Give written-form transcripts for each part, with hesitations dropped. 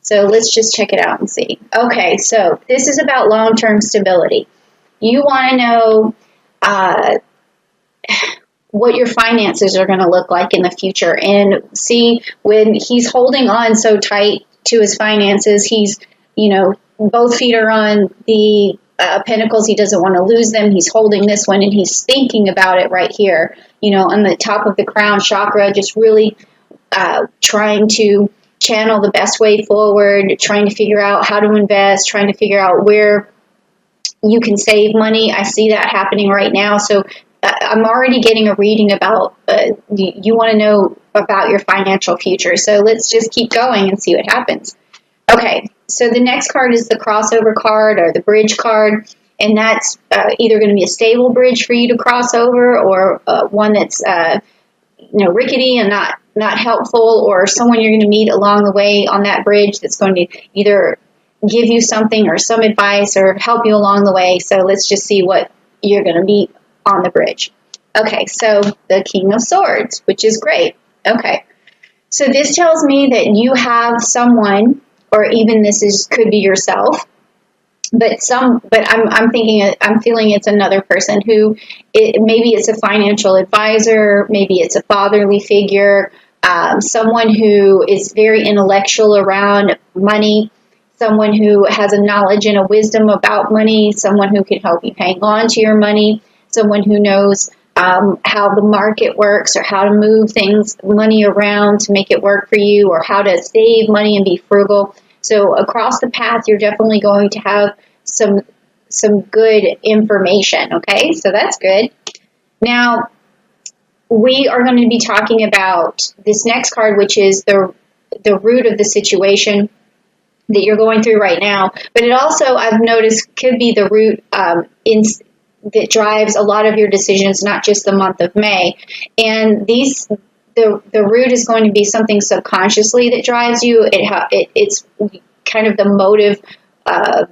So let's just check it out and see. Okay, so this is about long-term stability. You want to know what your finances are going to look like in the future. And see, when he's holding on so tight to his finances, he's, both feet are on the pentacles. He doesn't want to lose them. He's holding this one and he's thinking about it right here, on the top of the crown chakra, just really trying to channel the best way forward, trying to figure out how to invest, trying to figure out where you can save money. I see that happening right now. So I'm already getting a reading about, you want to know about your financial future. So let's just keep going and see what happens. Okay, so the next card is the crossover card or the bridge card. And that's either going to be a stable bridge for you to cross over, or one that's, rickety and not helpful, or someone you're going to meet along the way on that bridge that's going to either give you something or some advice or help you along the way. So let's just see what you're going to meet on the bridge. Okay, so the King of Swords, which is great. Okay, so this tells me that you have someone, or even could be yourself, but I'm feeling it's another person who, maybe it's a financial advisor, maybe it's a fatherly figure, someone who is very intellectual around money, someone who has a knowledge and a wisdom about money, someone who can help you hang on to your money, someone who knows how the market works, or how to move money around to make it work for you, or how to save money and be frugal. So across the path, you're definitely going to have some good information. Okay, so that's good. Now, we are going to be talking about this next card, which is the root of the situation that you're going through right now. But it also, I've noticed, could be the root that drives a lot of your decisions, not just the month of May. And the root is going to be something subconsciously that drives you. It's kind of the motive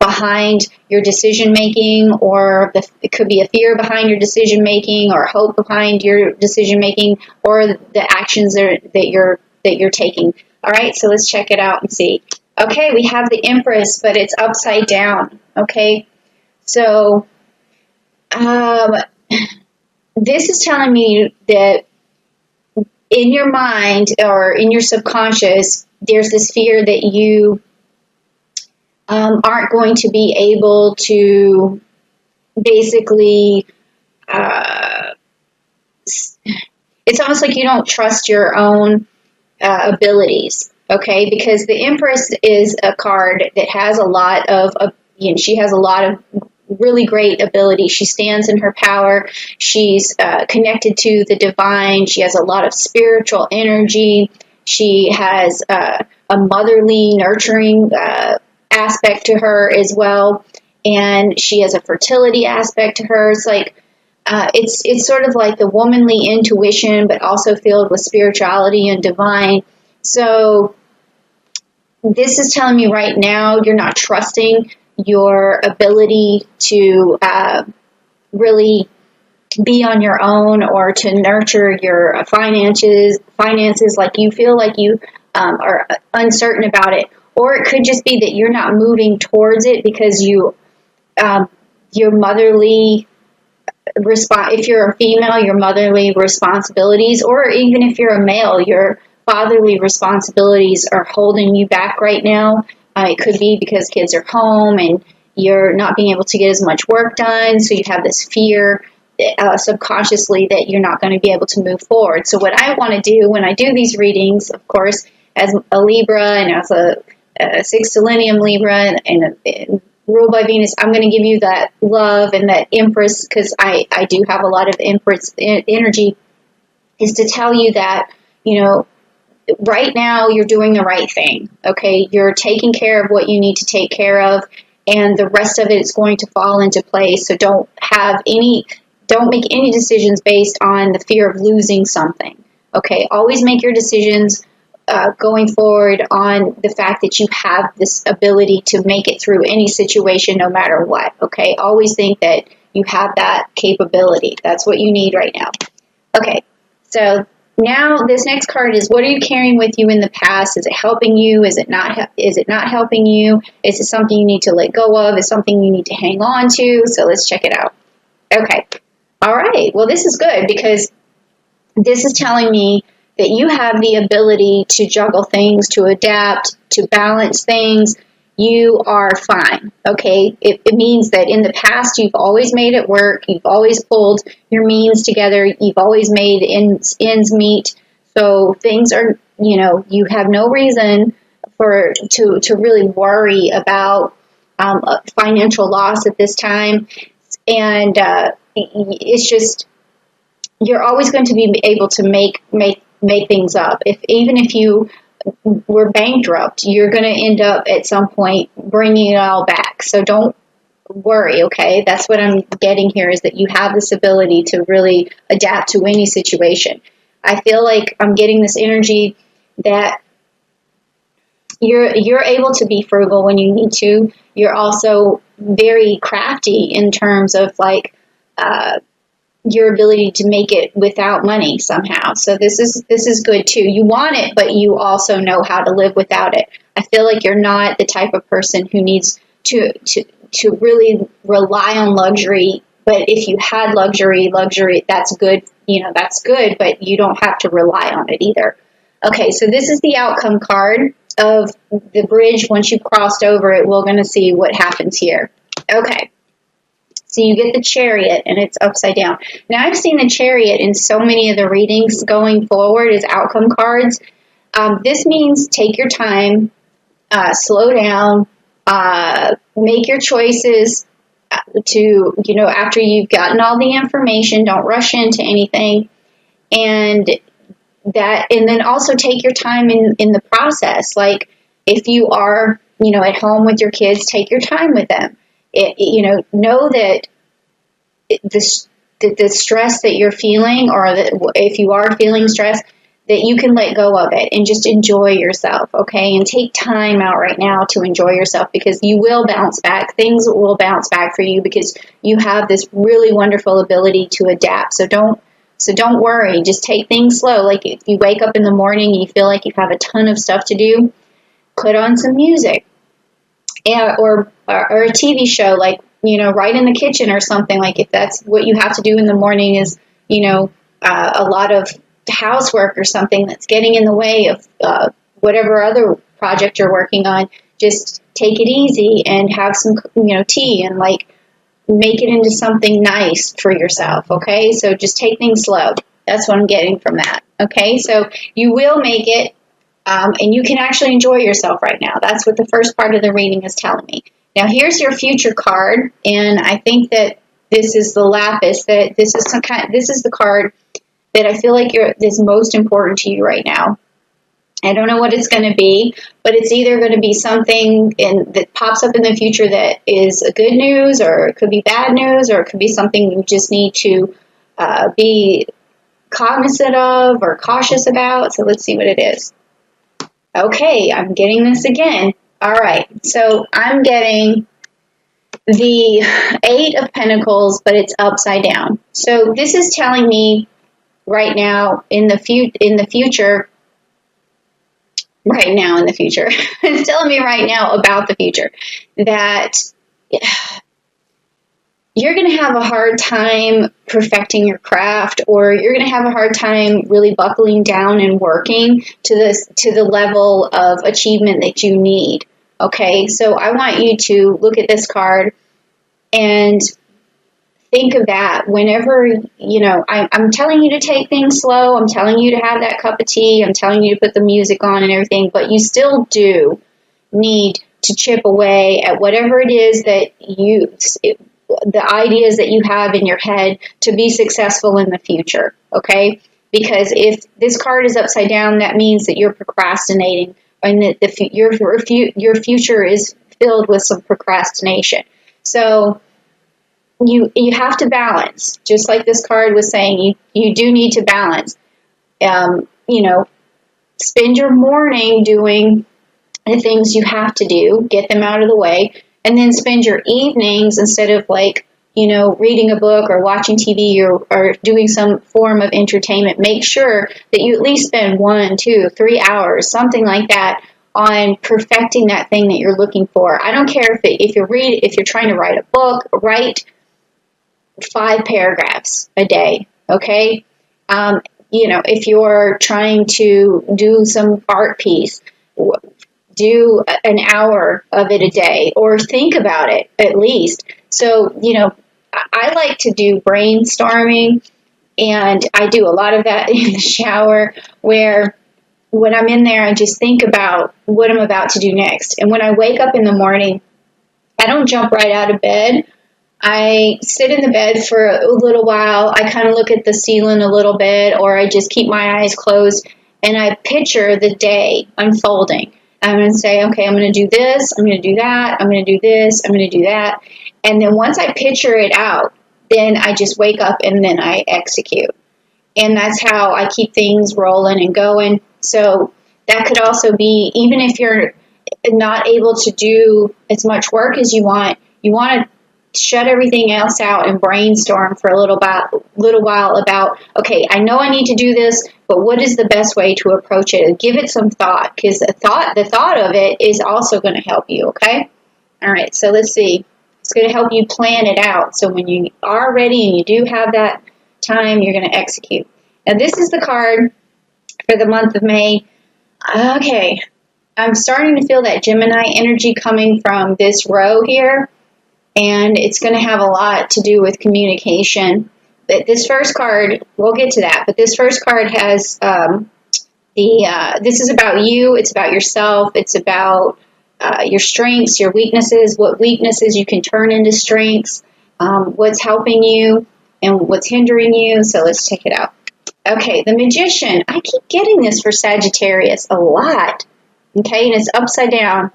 behind your decision making, or it could be a fear behind your decision making, or hope behind your decision making, or the actions that you're taking. All right, so let's check it out and see. Okay, we have the Empress, but it's upside down. Okay, so this is telling me that in your mind, or in your subconscious, there's this fear that you aren't going to be able to basically, it's almost like you don't trust your own abilities, okay? Because the Empress is a card that has a lot of, she has a lot of really great ability. She stands in her power. She's connected to the divine. She has a lot of spiritual energy. She has a motherly, nurturing aspect to her as well, and she has a fertility aspect to her. It's like it's sort of like the womanly intuition, but also filled with spirituality and divine. So this is telling me right now you're not trusting your ability to really be on your own, or to nurture your finances, like you feel like you are uncertain about it. Or it could just be that you're not moving towards it because your motherly if you're a female, your motherly responsibilities, or even if you're a male, your fatherly responsibilities are holding you back right now. It could be because kids are home and you're not being able to get as much work done, so you have this fear subconsciously that you're not going to be able to move forward. So what I want to do when I do these readings, of course, as a Libra and as a sextilenium Libra and ruled by Venus, I'm going to give you that love and that Empress, because I do have a lot of Empress energy, is to tell you that, right now you're doing the right thing, okay? You're taking care of what you need to take care of, and the rest of it is going to fall into place. So don't make any decisions based on the fear of losing something, okay? Always make your decisions going forward on the fact that you have this ability to make it through any situation no matter what, okay? Always think that you have that capability. That's what you need right now. Okay, so Now, this next card is, what are you carrying with you in the past? Is it helping you? Is it not? Is it not helping you? Is it something you need to let go of? Is it something you need to hang on to? So let's check it out. Okay. All right. Well, this is good because this is telling me that you have the ability to juggle things, to adapt, to balance things. You are fine, okay? It means that in the past, you've always made it work. You've always pulled your means together. You've always made ends meet. So things are, you have no reason to really worry about financial loss at this time. And it's just, you're always going to be able to make things up. Even if you were bankrupt, you're going to end up at some point bringing it all back. So don't worry, okay? That's what I'm getting here, is that you have this ability to really adapt to any situation. I feel like I'm getting this energy that you're able to be frugal when you need to. You're also very crafty in terms of like your ability to make it without money somehow. So this is good too. You want it, but you also know how to live without it. I feel like you're not the type of person who needs to really rely on luxury. But if you had luxury, that's good. That's good, but you don't have to rely on it either. Okay, so this is the outcome card of the bridge. Once you've crossed over it, we're going to see what happens here. Okay. So you get the Chariot, and it's upside down. Now, I've seen the Chariot in so many of the readings going forward as outcome cards. This means take your time, slow down, make your choices after you've gotten all the information. Don't rush into anything. And then also take your time in the process. Like if you are, at home with your kids, take your time with them. Know that the stress that you're feeling, or that if you are feeling stress, that you can let go of it and just enjoy yourself, okay? And take time out right now to enjoy yourself, because you will bounce back. Things will bounce back for you because you have this really wonderful ability to adapt. So don't worry. Just take things slow. Like if you wake up in the morning and you feel like you have a ton of stuff to do, put on some music. Or a TV show, like, right in the kitchen or something. Like if that's what you have to do in the morning is, a lot of housework or something that's getting in the way of whatever other project you're working on, just take it easy and have some, tea and like make it into something nice for yourself. Okay. So just take things slow. That's what I'm getting from that. Okay. So you will make it. And you can actually enjoy yourself right now. That's what the first part of the reading is telling me. Now, here's your future card, and I think that this is the lapis. That this is the card that I feel like is most important to you right now. I don't know what it's going to be, but it's either going to be something that pops up in the future that is good news, or it could be bad news, or it could be something you just need to be cognizant of or cautious about. So let's see what it is. Okay, I'm getting this again. All right, so I'm getting the 8 of Pentacles, but it's upside down. So this is telling me right now in the future, it's telling me right now about the future that you're going to have a hard time perfecting your craft, or you're going to have a hard time really buckling down and working to the level of achievement that you need. Okay, so I want you to look at this card and think of that whenever, I'm telling you to take things slow. I'm telling you to have that cup of tea. I'm telling you to put the music on and everything, but you still do need to chip away at whatever it is that the ideas that you have in your head to be successful in the future, okay? Because if this card is upside down, that means that you're procrastinating, and that your future is filled with some procrastination. So you have to balance, just like this card was saying. You do need to balance. Spend your morning doing the things you have to do, get them out of the way, and then spend your evenings, instead of like reading a book or watching TV or doing some form of entertainment, make sure that you at least spend 1, 2, 3 hours, something like that, on perfecting that thing that you're looking for. I don't care if you're trying to write a book, write 5 paragraphs a day, okay? If you're trying to do some art piece, do an hour of it a day, or think about it at least. So, I like to do brainstorming, and I do a lot of that in the shower, where when I'm in there, I just think about what I'm about to do next. And when I wake up in the morning, I don't jump right out of bed. I sit in the bed for a little while. I kind of look at the ceiling a little bit, or I just keep my eyes closed, and I picture the day unfolding. I'm going to say, okay, I'm going to do this, I'm going to do that, I'm going to do this, I'm going to do that. And then once I picture it out, then I just wake up and then I execute. And that's how I keep things rolling and going. So that could also be, even if you're not able to do as much work as you want to shut everything else out and brainstorm for a little while about, okay, I know I need to do this, but what is the best way to approach it? Give it some thought, because the thought of it is also going to help you, okay? All right, so let's see. It's going to help you plan it out. So when you are ready and you do have that time, you're going to execute. Now, this is the card for the month of May. Okay, I'm starting to feel that Gemini energy coming from this row here, and it's going to have a lot to do with communication. But this first card, we'll get to that, but this first card has this is about you, it's about yourself, it's about your strengths, your weaknesses, what weaknesses you can turn into strengths, what's helping you and what's hindering you. So let's check it out. Okay, the Magician. I keep getting this for Sagittarius a lot. Okay, and it's upside down.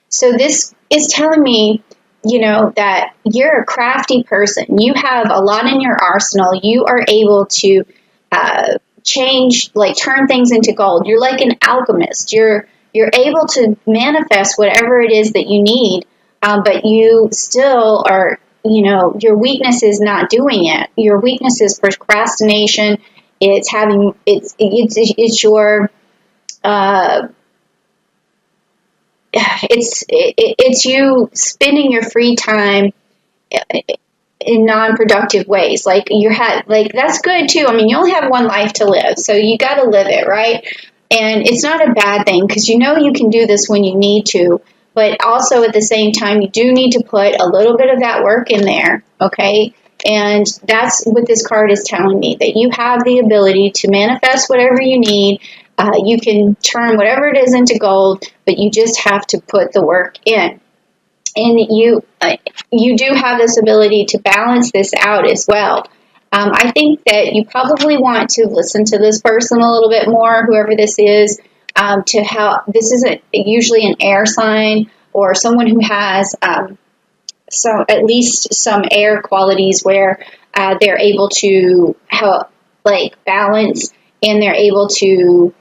So this is telling me, that you're a crafty person. You have a lot in your arsenal. You are able to turn things into gold. You're like an alchemist. You're able to manifest whatever it is that you need, but you still are, your weakness is not doing it. Your weakness is procrastination. It's you spending your free time in non-productive ways. That's good too. I mean, you only have one life to live, so you got to live it, right? And it's not a bad thing, because you can do this when you need to, but also at the same time, you do need to put a little bit of that work in there, okay? And that's what this card is telling me, that you have the ability to manifest whatever you need. You can turn whatever it is into gold, but you just have to put the work in. And you do have this ability to balance this out as well. I think that you probably want to listen to this person a little bit more, whoever this is, to help. This is usually an air sign, or someone who has at least some air qualities, where they're able to help, balance, and they're able to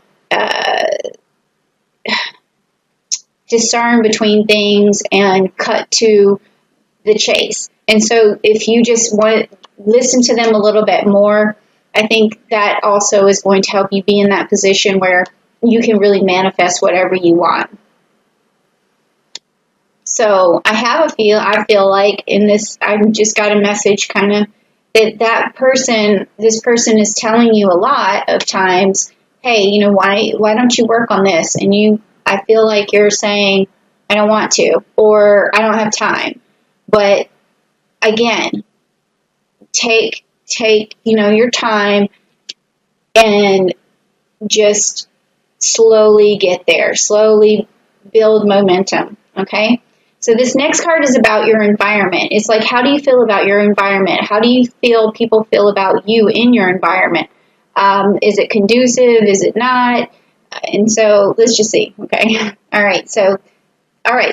discern between things and cut to the chase. And so if you just want to listen to them a little bit more, I think that also is going to help you be in that position where you can really manifest whatever you want. So I feel like in this, I've just got a message kind of this person is telling you a lot of times, hey, why don't you work on this? And I feel like you're saying, I don't want to, or I don't have time. But again, take your time and just slowly get there. Slowly build momentum, okay? So this next card is about your environment. It's like, how do you feel about your environment? How do you feel people feel about you in your environment? Is it conducive? Is it not? And so let's just see, okay? All right, so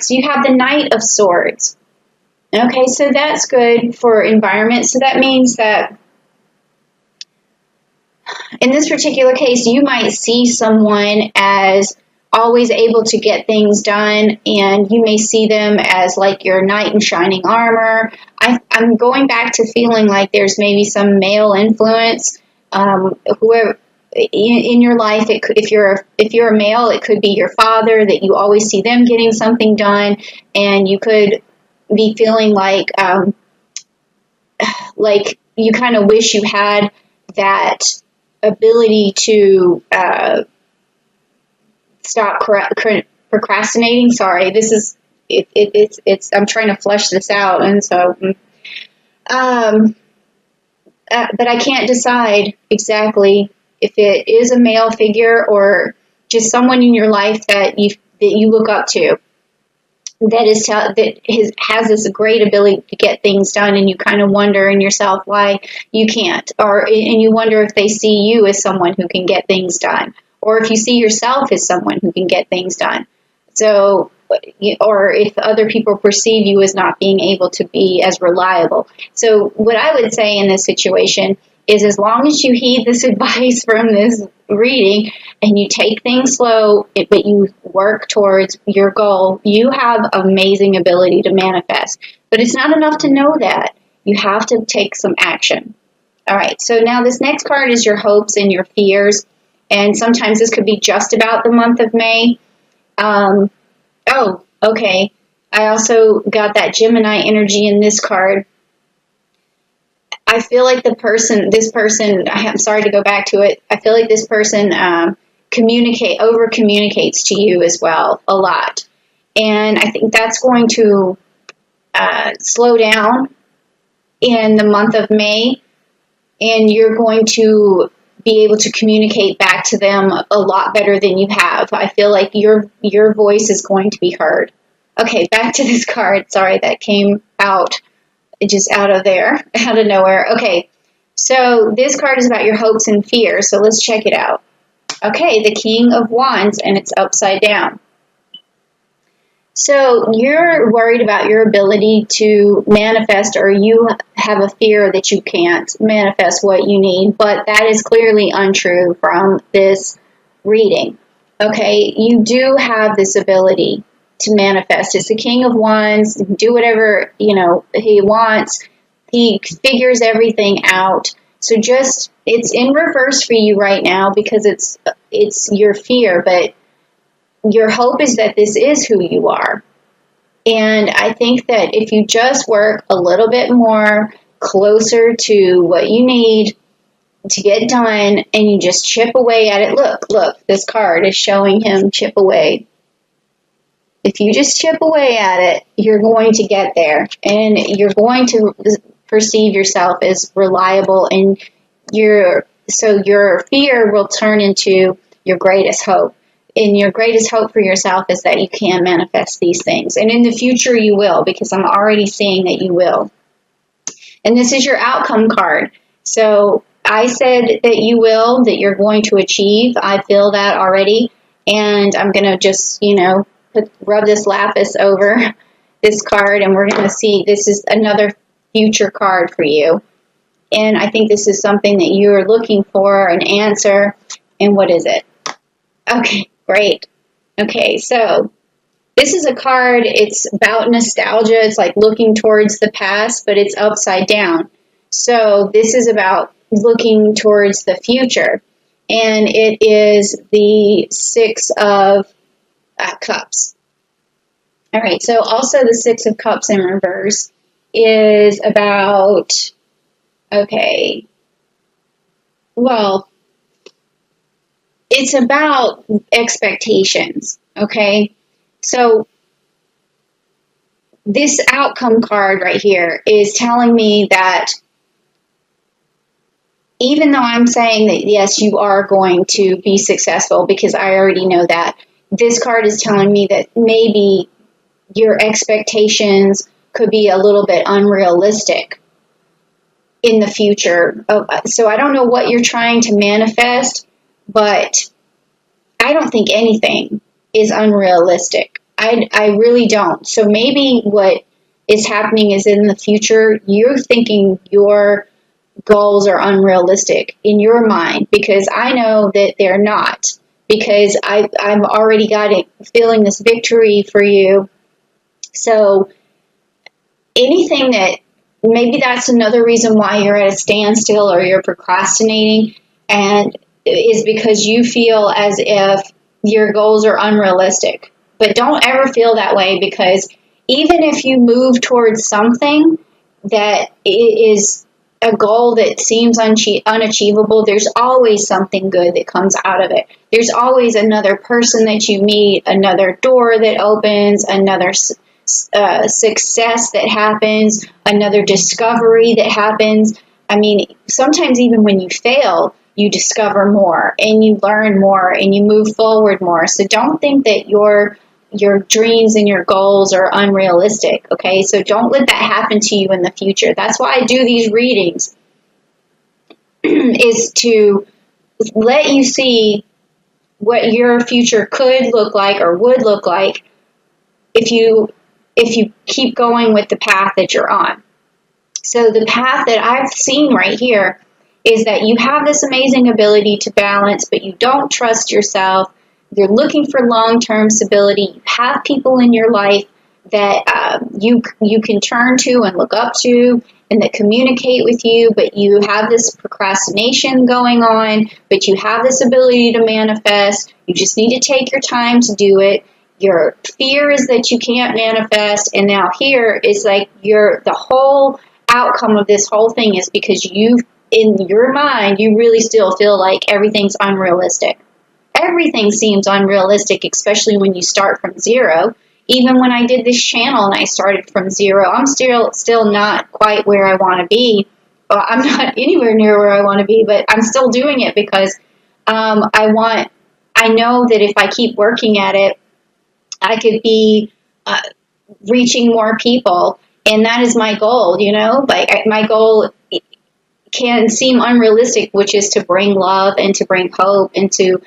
you have the Knight of Swords. Okay, so that's good for environment. So that means that in this particular case, you might see someone as always able to get things done, and you may see them as like your knight in shining armor. I'm going back to feeling like there's maybe some male influence, whoever in your life. It could, if you're a male, it could be your father, that you always see them getting something done, and you could be feeling like you kind of wish you had that ability to stop procrastinating. Sorry, this is it's I'm trying to flesh this out, and so but I can't decide exactly if it is a male figure or just someone in your life that you look up to, that has this great ability to get things done, and you kind of wonder in yourself why you can't, and you wonder if they see you as someone who can get things done, or if you see yourself as someone who can get things done. So, or if other people perceive you as not being able to be as reliable. So what I would say in this situation is, as long as you heed this advice from this reading and you take things slow, but you work towards your goal, you have amazing ability to manifest. But it's not enough to know that. You have to take some action. All right, so now this next card is your hopes and your fears. And sometimes this could be just about the month of May. Oh, okay. I also got that Gemini energy in this card. I feel like this person, I'm sorry to go back to it. I feel like this person over communicates to you as well a lot. And I think that's going to slow down in the month of May. And you're going to be able to communicate back to them a lot better than you have. I feel like your voice is going to be heard. Okay, back to this card. Sorry, that came out just out of nowhere. Okay, so this card is about your hopes and fears. So let's check it out. Okay, the King of Wands, and it's upside down. So you're worried about your ability to manifest, or you have a fear that you can't manifest what you need, but that is clearly untrue from this reading. Okay, you do have this ability to manifest. It's the King of Wands. Do whatever, he wants. He figures everything out. So it's in reverse for you right now because it's your fear, but your hope is that this is who you are. And I think that if you just work a little bit more closer to what you need to get done, and you just chip away at it. Look, this card is showing him chip away. If you just chip away at it, you're going to get there, and you're going to perceive yourself as reliable, and your fear will turn into your greatest hope. And your greatest hope for yourself is that you can manifest these things. And in the future you will, because I'm already seeing that you will. And this is your outcome card. So I said that you will, that you're going to achieve. I feel that already. And I'm going to just, rub this lapis over this card, and we're going to see this is another future card for you. And I think this is something that you're looking for, an answer. And what is it? Okay, great. Okay, so this is a card. It's about nostalgia. It's like looking towards the past, but it's upside down. So this is about looking towards the future. And it is the Six of Cups. All right, so also the Six of Cups in reverse is about, okay, well, it's about expectations, okay? So this outcome card right here is telling me that even though I'm saying that, yes, you are going to be successful, because I already know that, this card is telling me that maybe your expectations could be a little bit unrealistic in the future. So I don't know what you're trying to manifest, but I don't think anything is unrealistic. I really don't. So maybe what is happening is in the future, you're thinking your goals are unrealistic in your mind, because I know that they're not. because I've already got it feeling this victory for you. So anything that, maybe that's another reason why you're at a standstill or you're procrastinating, and is because you feel as if your goals are unrealistic. But don't ever feel that way, because even if you move towards something that is a goal that seems unachievable, there's always something good that comes out of it. There's always another person that you meet, another door that opens, another success that happens, another discovery that happens. I mean, sometimes even when you fail, you discover more and you learn more and you move forward more. So don't think that your dreams and your goals are unrealistic, okay? So don't let that happen to you in the future. That's why I do these readings, is to let you see what your future could look like or would look like if you keep going with the path that you're on. So the path that I've seen right here is that you have this amazing ability to balance, but you don't trust yourself. You're looking for long-term stability. You have people in your life that you can turn to and look up to and that communicate with you, but you have this procrastination going on, but you have this ability to manifest. You just need to take your time to do it. Your fear is that you can't manifest, and now here is like the whole outcome of this whole thing is because you, in your mind, you really still feel like everything's unrealistic. Everything seems unrealistic, especially when you start from zero. Even when I did this channel and I started from zero, I'm still not quite where I want to be. Well, I'm not anywhere near where I want to be, but I'm still doing it because I know that if I keep working at it, I could be reaching more people, and that is my goal, Like my goal can seem unrealistic, which is to bring love and to bring hope and to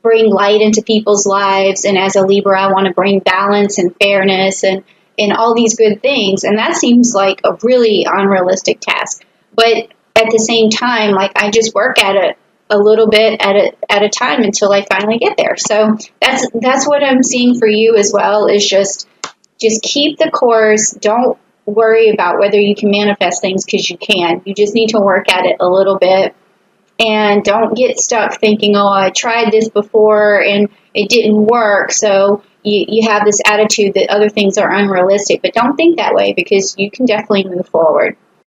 bring light into people's lives. And as a Libra, I want to bring balance and fairness and all these good things. And that seems like a really unrealistic task. But at the same time, like I just work at it a little bit at a time until I finally get there. So that's what I'm seeing for you as well, is just keep the course. Don't worry about whether you can manifest things, because you can. You just need to work at it a little bit. And don't get stuck thinking, oh, I tried this before and it didn't work. So you have this attitude that other things are unrealistic. But don't think that way, because you can definitely move forward.